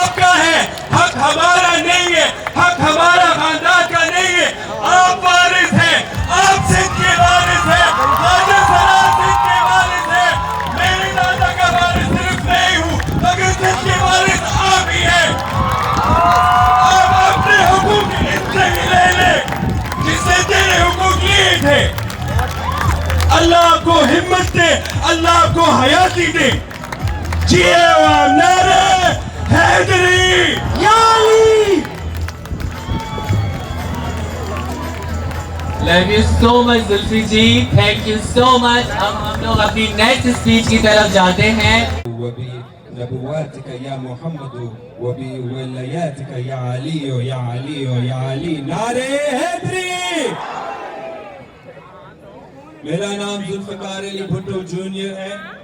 आपका है, हक हमारा नहीं है, हक हमारा खानदान का नहीं है। आप वारिस हैं, आप सिंध के वारिस हैं, ख्वाजा सलाम सिंध के वारिस हैं। मेरे दादा का वारिस सिर्फ मैं ही हूँ, मगर सिंध के वारिस आप ही हैं। आप अपने हुकूक इससे ही ले लें जिससे तेरे हुकूक लिए थे। अल्लाह आपको हिम्मत दे, अल्लाह आपको हयाती दे। जिए और नारे हैदरी याली। Love you so much Zulfi ji, thank you so much. हम लोग अपनी नेक्स्ट स्पीच की तरफ जाते हैं। नबुवातिक या मोहम्मद व बि वलायातिक या अली या अली या अली। नारे हैदरी। मेरा नाम ज़ुल्फिकार अली भुट्टो जूनियर है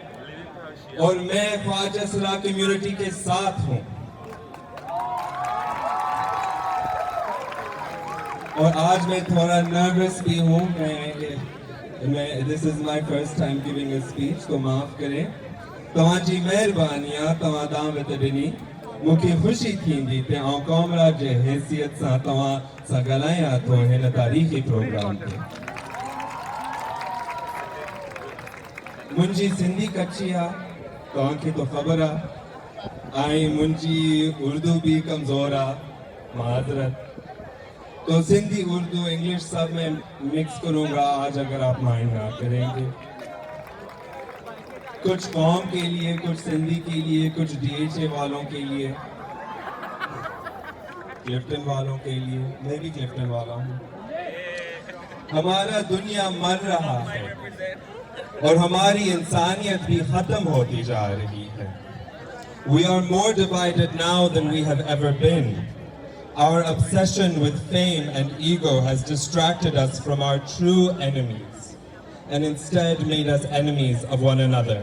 और मैं ख्वाजा सलाह कम्युनिटी के साथ हूँ। और आज मैं थोड़ा नर्वस भी हूँ। मैं this is my first time giving a speech, तो माफ करें। तव्हांजी महिरबानियां तव्हां दावत ॾिनी, मूंखे ख़ुशी थींदी ते आउं कॉमराड जे हैसियत सां तव्हां सां ॻाल्हायां थो हिन तारीख़ी प्रोग्राम ते। मुंहिंजी सिंधी कच्ची आहे, तव्हांखे तो ख़बर आहे, ऐं मुंहिंजी उर्दू भी कमज़ोर आहे, माज़रत। तो सिंधी उर्दू इंग्लिश सब में मिक्स करूँगा आज, अगर आप माइंड ना करेंगे। कुछ कौम के लिए, कुछ सिंधी के लिए, कुछ DHA वालों के लिए, क्लिफ्टन वालों के लिए। मैं भी क्लिफ्टन वाला हूँ। हमारा दुनिया मर रहा है और हमारी इंसानियत भी खत्म होती जा रही है। We are more divided now than we have ever been. Our obsession with fame and ego has distracted us from our true enemies and instead made us enemies of one another.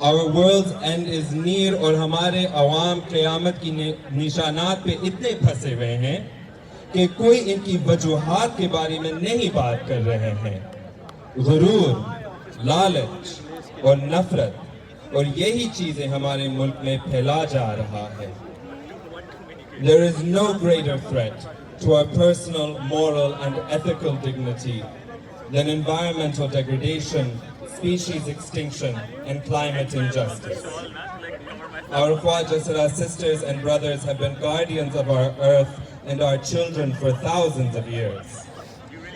Our world's end is near और हमारे अवाम क़यामत की निशानात पे इतने फंसे हुए हैं कि कोई इनकी वजूहात के बारे में नहीं बात कर रहे हैं। गुरूर, लालच और नफरत और यही चीजें हमारे मुल्क में फैला जा रहा है। There is no greater threat to our personal, moral and ethical dignity than environmental degradation, species extinction and climate injustice. Our Khwaja Sara sisters and brothers have been guardians of our earth and our children for thousands of years.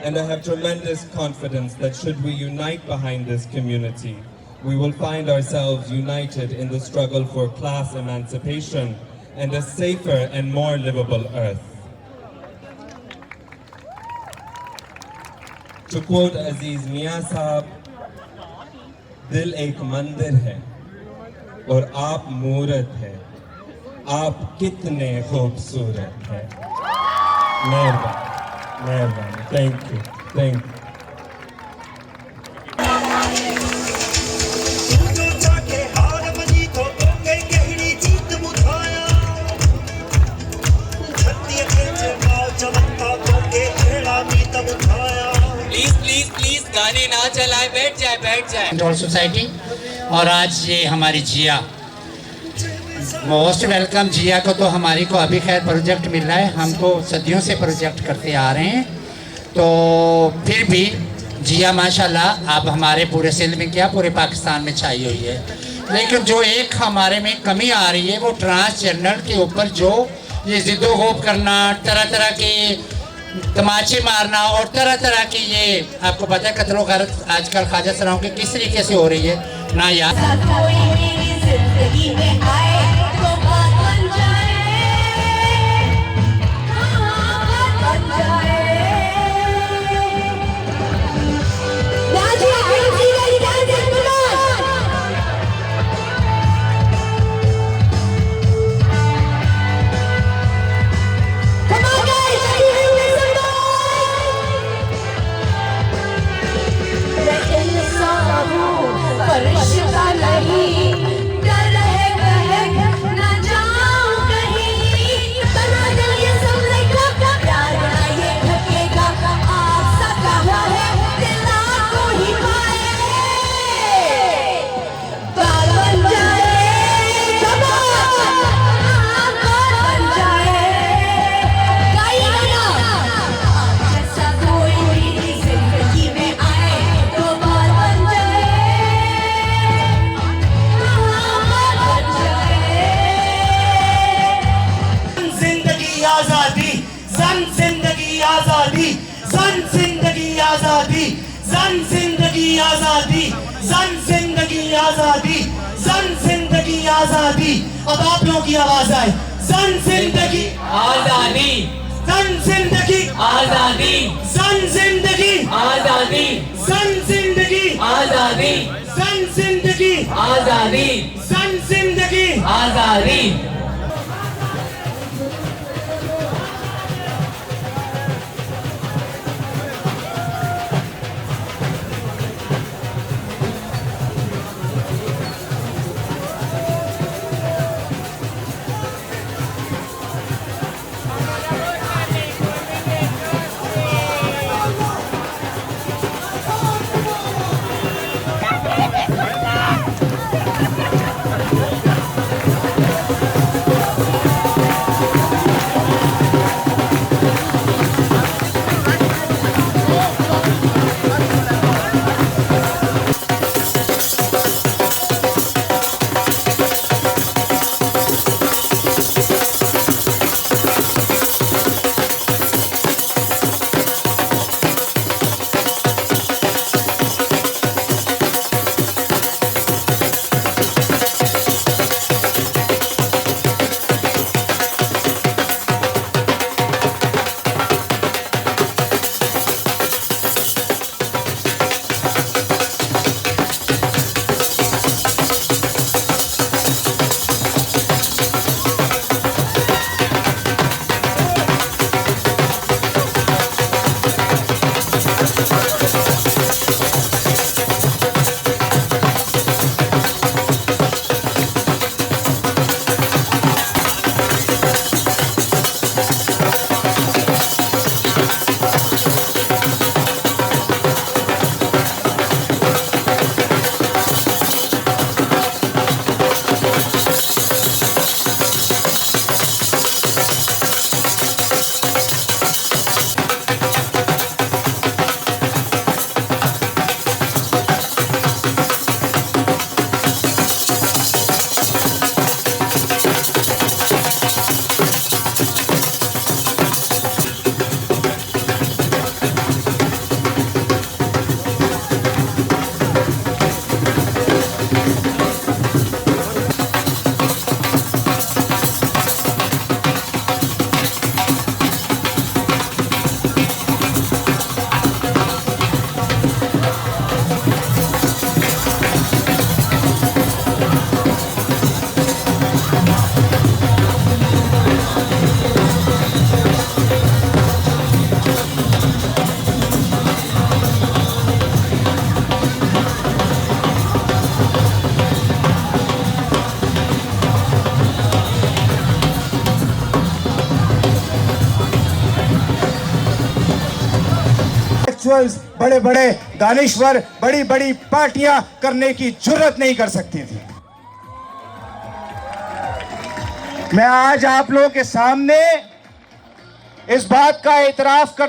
And I have tremendous confidence that should we unite behind this community, we will find ourselves united in the struggle for class emancipation and a safer and more livable earth. To quote Aziz Mian Sahab, दिल एक मंदिर है और आप मूरत है, आप कितने खूबसूरत हैं। मेहरबानी, मेहरबानी, thank you, thank you. Please गाने ना चलाए, बैठ जाए। Control society. और आज ये हमारी जिया, मोस्ट वेलकम। जिया को तो हमारी को अभी खैर प्रोजेक्ट मिल रहा है, हमको सदियों से प्रोजेक्ट करते आ रहे हैं। तो फिर भी जिया माशाल्लाह अब हमारे पूरे सिंध में क्या पूरे पाकिस्तान में छाई हुई है। लेकिन जो एक हमारे में कमी आ रही है वो ट्रांसजेंडर के ऊपर जो ये जिद्दोगोब करना, तरह तरह के तमाचे मारना और तरह तरह की, ये आपको पता है कत्लो गारत आजकल ख्वाजा सराओं की किस तरीके से हो रही है ना यार। फरिश्ता नहीं डर है आजादी। अब आप लोगों की आवाज आए, सन जिंदगी आजादी, सन जिंदगी आजादी, सन जिंदगी आजादी, सन जिंदगी आजादी, सन जिंदगी आजादी, सन जिंदगी। आजादी। बड़े बड़े दानिश्वर बड़ी बड़ी पार्टियां करने की जुर्रत नहीं कर सकती थी। मैं आज आप लोगों के सामने इस बात का एतराफ कर